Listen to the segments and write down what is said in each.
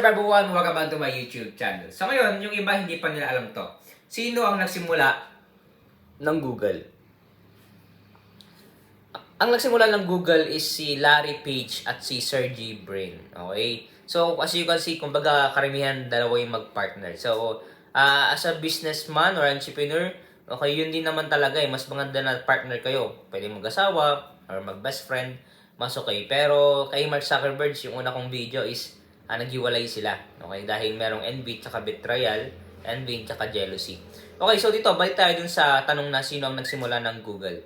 Everyone, welcome back to my YouTube channel. So ngayon, yung iba hindi pa nila alam to. Sino ang nagsimula ng Google? Ang nagsimula ng Google is si Larry Page at si Sergey Brin. Okay? So, as you can see, kumbaga karamihan dalawa yung mag-partner. So, as a businessman or entrepreneur, okay, yun din naman talaga eh. Mas maganda na partner kayo. Pwede mag-asawa or mag-best friend. Mas okay. Pero kay Mark Zuckerberg, yung una kong video is naghiwalay sila. Okay? Dahil merong envy tsaka betrayal, envy tsaka jealousy. Okay, so dito, balik tayo dun sa tanong na sino ang nagsimula ng Google.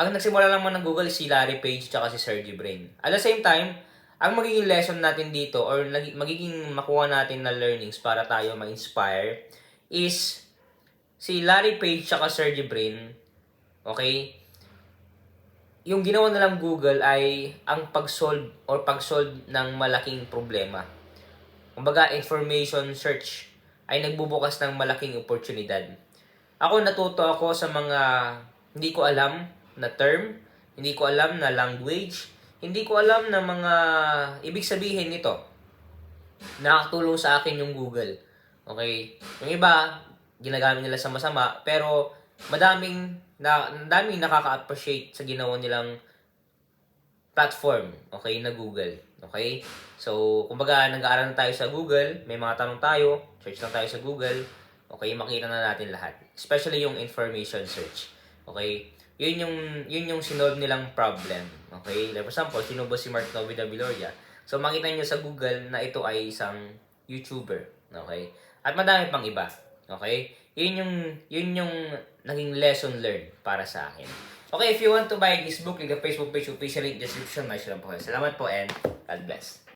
Ang nagsimula naman ng Google is si Larry Page tsaka si Sergey Brin. At the same time, ang magiging lesson natin dito or magiging makuha natin na learnings para tayo ma-inspire is si Larry Page tsaka Sergey Brin, okay? Yung ginawa nilang Google ay ang pag-solve ng malaking problema. Kumbaga, information search ay nagbubukas ng malaking oportunidad. Ako, natuto ako sa mga hindi ko alam na term, hindi ko alam na language, hindi ko alam na mga ibig sabihin nito. Nakakatulong sa akin yung Google. Okay? Yung iba, ginagamit nila sa masama, pero madaming nakaka-appreciate sa ginawa nilang platform, okay, na Google. Okay? So, kumbaga, nag-aaral na tayo sa Google, may mga tanong tayo, search lang tayo sa Google, okay, makita na natin lahat. Especially yung information search. Okay? Yun yung sinolve nilang problem. Okay? Like for example, sino ba si Mark Novida Viloria? So, makita niyo sa Google na ito ay isang YouTuber. Okay? At madami pang iba. Okay? Yun yung naging lesson learned para sa akin. Okay, if you want to buy this book, like the Facebook page, official link description, may lang po. Salamat po and God bless.